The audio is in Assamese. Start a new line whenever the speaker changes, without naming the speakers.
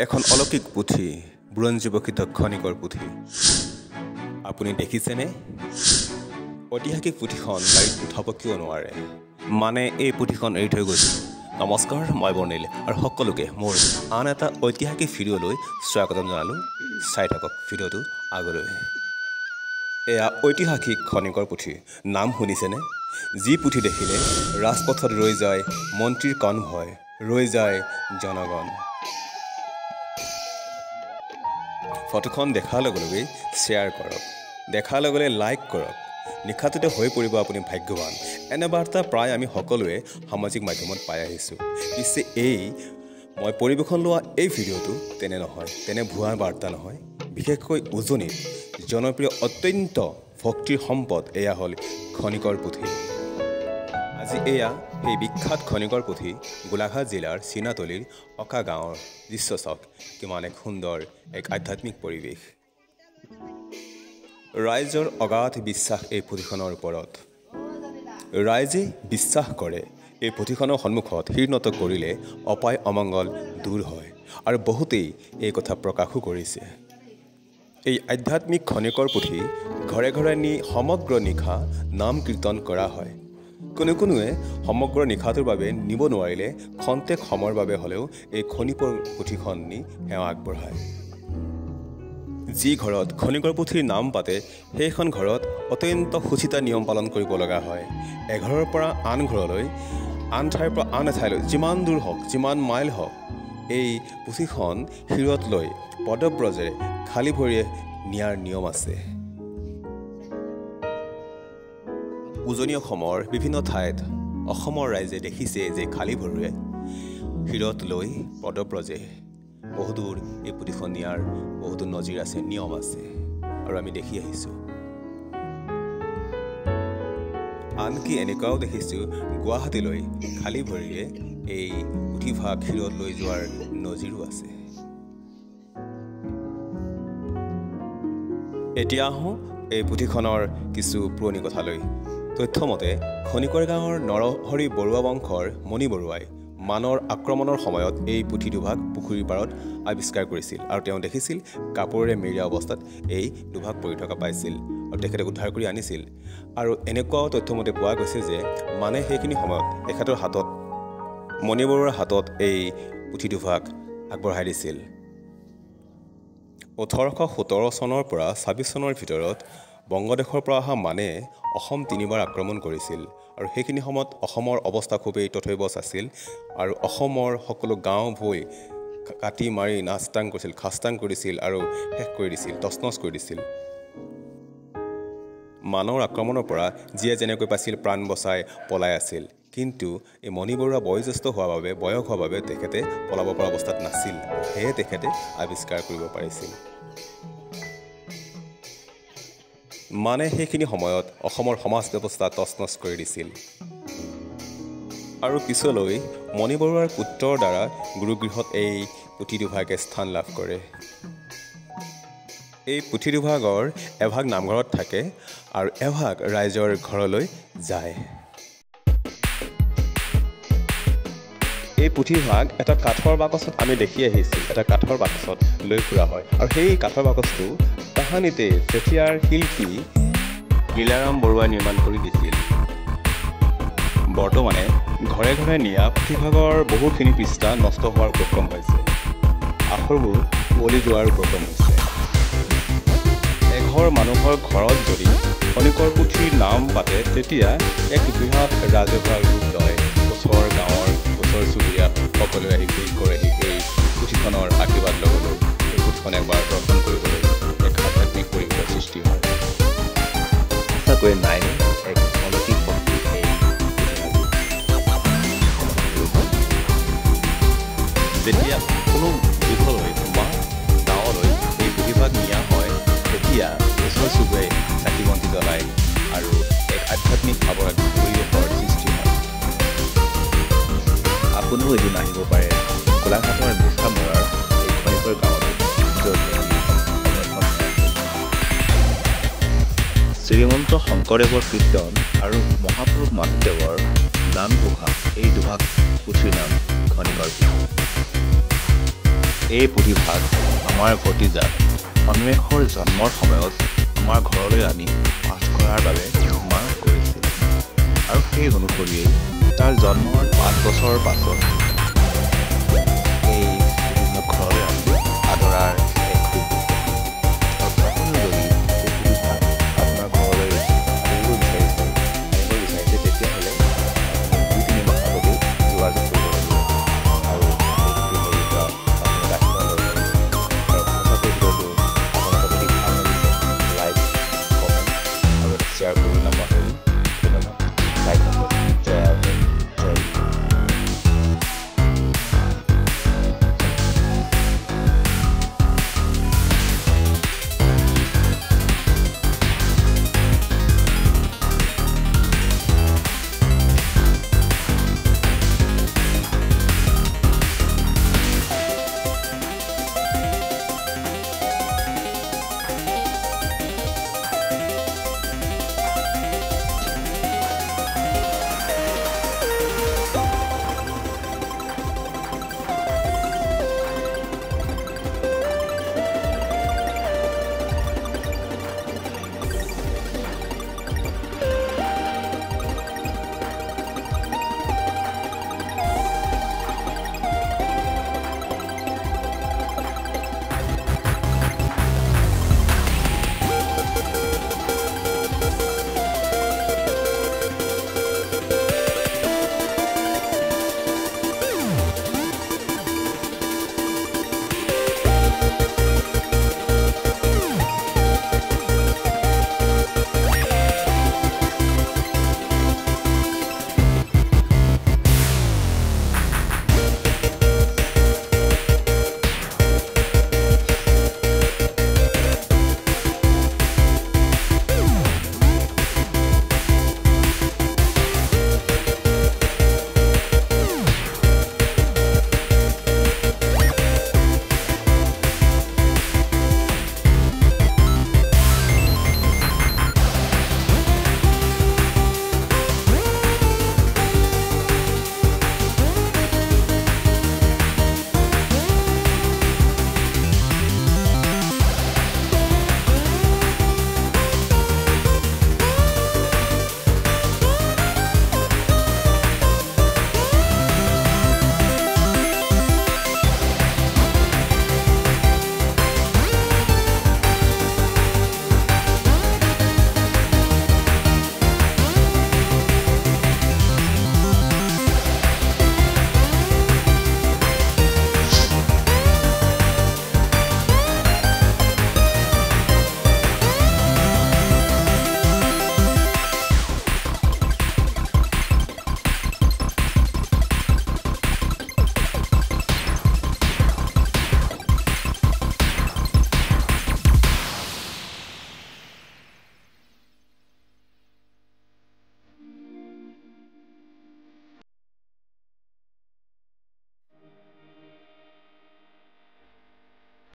এখন অলৌকিক পুথি বুৰঞ্জী প্ৰকৃত খনিকৰ পুথি আপুনি দেখিছেনে ঐতিহাসিক পুথিখন গাড়ীত উঠাব কিয় নোৱাৰে মানে এই পুথিখন এৰি থৈ গৈছে নমস্কাৰ মই বৰ্ণিল আৰু সকলোকে মোৰ আন এটা ঐতিহাসিক ভিডিঅ'লৈ স্বাগতম জনালোঁ চাই থাকক ভিডিঅ'টো আগলৈ এয়া ঐতিহাসিক খনিকৰ পুথি নাম শুনিছেনে যি পুথি দেখিলে ৰাজপথত ৰৈ যায় মন্ত্ৰীৰ কনভয় ৰৈ যায় জনগণ ফটোখন দেখাৰ লগে লগে শ্বেয়াৰ কৰক দেখাৰ লগে লগে লাইক কৰক নিখাততে হৈ পৰিব আপুনি ভাগ্যৱান এনে বাৰ্তা প্ৰায় আমি সকলোৱে সামাজিক মাধ্যমত পাই আহিছোঁ পিছে এই মই পৰিৱেশন লোৱা এই ভিডিঅ'টো তেনে নহয় তেনে ভুৱা বাৰ্তা নহয় বিশেষকৈ উজনিত জনপ্ৰিয় অত্যন্ত ভক্তিৰ সম্পদ এয়া হ'ল খনিকৰ পুথি আজি এয়া সেই বিখ্যাত খনিকৰ পুথি গোলাঘাট জিলাৰ চিনাতলিৰ অকা গাঁৱৰ দৃশ্য চাওক কিমান এক সুন্দৰ এক আধ্যাত্মিক পৰিৱেশ ৰাইজৰ অগাধ বিশ্বাস এই পুথিখনৰ ওপৰত ৰাইজে বিশ্বাস কৰে এই পুথিখনৰ সন্মুখত শিৰনত কৰিলে অপায় অমংগল দূৰ হয় আৰু বহুতেই এই কথা প্ৰকাশো কৰিছে এই আধ্যাত্মিক খনিকৰ পুথি ঘৰে ঘৰে নি সমগ্ৰ নিশা নাম কীৰ্তন কৰা হয় কোনোৱে সমগ্ৰ নিশাটোৰ বাবে নিব নোৱাৰিলে খন্তেক সময়ৰ বাবে হ'লেও এই খনিকৰ পুথিখন নি সেৱা আগবঢ়ায় যি ঘৰত খনিকৰ পুথিৰ নাম পাতে সেইখন ঘৰত অত্যন্ত সুচিতা নিয়ম পালন কৰিব লগা হয় এঘৰৰ পৰা আন ঘৰলৈ আন ঠাইৰ পৰা আন এঠাইলৈ যিমান দূৰ হওক যিমান মাইল হওক এই পুথিখন শিৰত লৈ পদব্ৰজেৰে খালী ভৰিৰে নিয়াৰ নিয়ম আছে উজনি অসমৰ বিভিন্ন ঠাইত অসমৰ ৰাইজে দেখিছে যে খালী ভৰিৰে শিৰত লৈ পদব্ৰজে বহুদূৰ এই পুথিখন নিয়াৰ বহুতো নজিৰ আছে নিয়ম আছে আৰু আমি দেখি আহিছোঁ আনকি এনেকুৱাও দেখিছোঁ গুৱাহাটীলৈ খালী ভৰিৰে এই পুথিভাগ শিৰত লৈ যোৱাৰ নজিৰো আছে এতিয়া আহোঁ এই পুথিখনৰ কিছু পুৰণি কথালৈ তথ্যমতে খনিকৰ গাঁৱৰ নৰহৰি বৰুৱা বংশৰ মণি বৰুৱাই মানৰ আক্ৰমণৰ সময়ত এই পুথি দুভাগ পুখুৰীৰ পাৰত আৱিষ্কাৰ কৰিছিল আৰু তেওঁ দেখিছিল কাপোৰেৰে মেৰিয়া অৱস্থাত এই দুভাগ পৰি থকা পাইছিল আৰু তেখেতে উদ্ধাৰ কৰি আনিছিল আৰু এনেকুৱাও তথ্যমতে পোৱা গৈছে যে মানে সেইখিনি সময়ত তেখেতৰ হাতত মণি বৰুৱাৰ হাতত এই পুথি দুভাগ আগবঢ়াই দিছিল 1817 চনৰ পৰা 26 চনৰ ভিতৰত বংগদেশৰ পৰা অহা মানে অসম 3বাৰ আক্ৰমণ কৰিছিল আৰু সেইখিনি সময়ত অসমৰ অৱস্থা খুবেই তথৈবচ আছিল আৰু অসমৰ সকলো গাঁও ভৈ কাটি মাৰি নাস্তাং কৰিছিল খাস্তাং কৰিছিল আৰু শেষ কৰি দিছিল তছনছ কৰি দিছিল মানৰ আক্ৰমণৰ পৰা যিয়ে যেনেকৈ পাইছিল প্ৰাণ বচাই পলাই আছিল কিন্তু এই মণি বৰুৱা বয়োজ্যেষ্ঠ হোৱাৰ বাবে তেখেতে পলাব পৰা অৱস্থাত নাছিল সেয়ে তেখেতে আৱিষ্কাৰ কৰিব পাৰিছিল মানে সেইখিনি সময়ত অসমৰ সমাজ ব্যৱস্থা তছনছ কৰি দিছিল আৰু পিছলৈ মণি বৰুৱাৰ পুত্ৰৰ দ্বাৰা গুৰুগৃহত এই পুথি দুভাগে স্থান লাভ কৰে এই পুথি দুভাগৰ এভাগ নামঘৰত থাকে আৰু এভাগ ৰাইজৰ ঘৰলৈ যায় এই পুথিভাগ এটা কাঠৰ বাকচত আমি দেখি আহিছোঁ এটা কাঠৰ বাকচত লৈ ফুৰা হয় আৰু সেই কাঠৰ বাকচটো তাহানিতে তেতিয়াৰ শিল্পী লীলাৰাম বৰুৱাই নিৰ্মাণ কৰি দিছিল বৰ্তমানে ঘৰে ঘৰে নিয়া পুথিভাগৰ বহুখিনি পৃষ্ঠা নষ্ট হোৱাৰ উপক্ৰম হৈছে আখৰবোৰ কুঁৱলী যোৱাৰ উপক্ৰম হৈছে এঘৰ মানুহৰ ঘৰত যদি খনিকৰ পুথিৰ নাম পাতে তেতিয়া এক বৃহৎ ৰাজহুৱা ৰূপ লয় ওচৰ গাঁৱৰ ওচৰ চুবুৰীয়া সকলোৱে আহি ভিৰ কৰেহি এই পুথিখনৰ আশীৰ্বাদ ল'বলৈ এই পুথিখন এবাৰ দৰ্শন কৰিবলৈ এক আধ্যাত্মিক পৰিৱেশৰ সৃষ্টি হয় সঁচাকৈয়ে নাই এক অলৌকিক শক্তি এই যেতিয়া কোনো দিশলৈ বা গাঁৱলৈ এই পুথিভাগ নিয়া হয় তেতিয়া ওচৰ চুবুৰীয়াই চাকি বন্তি জ্বলায় আৰু এক আধ্যাত্মিক ভাৱৰ এক পৰিৱেশৰ সৃষ্টি হয় আপুনিও এদিন আহিব পাৰে গোলাঘাটৰ নিশামৰাৰ এই খনিকৰ গাঁৱলৈ শ্ৰীমন্ত শংকৰদেৱৰ কীৰ্তন আৰু মহাপুৰুষ মাধৱদেৱৰ নাম ঘোষা এই দুভাগ পুথিৰ নাম খনিকৰ পুথি
এই পুথিভাগ আমাৰ ভতিজাক অন্বেষৰ জন্মৰ সময়ত আমাৰ ঘৰলৈ আনি পাঠ কৰাৰ বাবে মা কৰিছিল আৰু সেই অনুসৰিয়েই তাৰ জন্মৰ 5 বছৰৰ পাছত